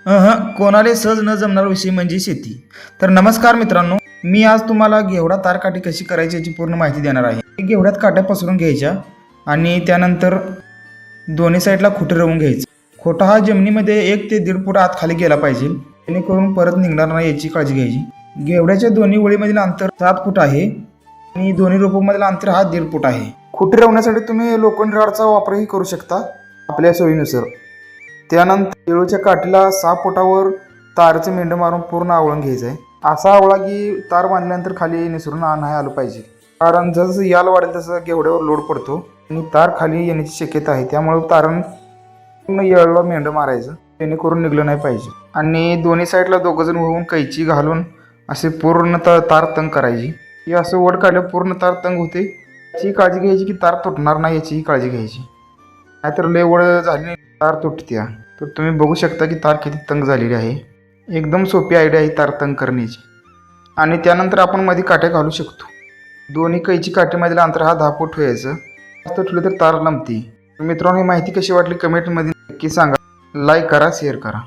कोणाला सहज न जमणार विषय म्हणजे शेती. तर नमस्कार मित्रांनो, मी आज तुम्हाला घेवडा तारकाठी कशी करायची याची पूर्ण माहिती देणार आहे. घेवड्यात काट्या पसरून घ्यायच्या आणि त्यानंतर दोन्ही साईडला खोटे रवून घ्यायचं. खोटा हा जमिनीमध्ये 1 ते 1.5 फूट आत खाली गेला पाहिजे, जेणेकरून परत निघणार नाही याची काळजी घ्यायची. घेवड्याच्या दोन्ही ओळीमधील अंतर 7 फूट आहे आणि दोन्ही रोपांमधील अंतर हा 1.5 फूट आहे. खोटे रवण्यासाठी तुम्ही लोखंडी रॉडचा वापरही करू शकता आपल्या सोयीनुसार. त्यानंतर केळूच्या काठीला 6 फुटावर तारचं मेंढं मारून पूर्ण आवळून घ्यायचं आहे. असा आवळा की तार बांधल्यानंतर खाली निसरून नाही आलं पाहिजे, कारण जसं याल वाढेल तसं घेवड्यावर लोड पडतो आणि तार खाली येण्याची शक्यता आहे. त्यामुळे तारण पूर्ण याळला मेंढं मारायचं, जेणेकरून निघलं नाही पाहिजे. आणि दोन्ही साईडला दोघंजण होऊन कैची घालून असे पूर्ण तार तंग करायची. ही असं वड काढल्यावर पूर्ण तार तंग होते, याची काळजी घ्यायची की तार तुटणार नाही याचीही काळजी घ्यायची, नाहीतर लय वड झाली तार तुटत्या. तर तुम्ही बघू शकता की तार किती तंग झालेली आहे. एकदम सोपी आयडिया आहे तार तंग करण्याची. आणि त्यानंतर आपण मध्ये काट्या घालू शकतो. दोन्ही कैची काठीमधील अंतर हा 10 फूट ठेवायचं. जास्त ठेवलं तर तार लंबते. मित्रांनो, ही माहिती कशी वाटली कमेंटमध्ये नक्की सांगा. लाईक करा, शेअर करा.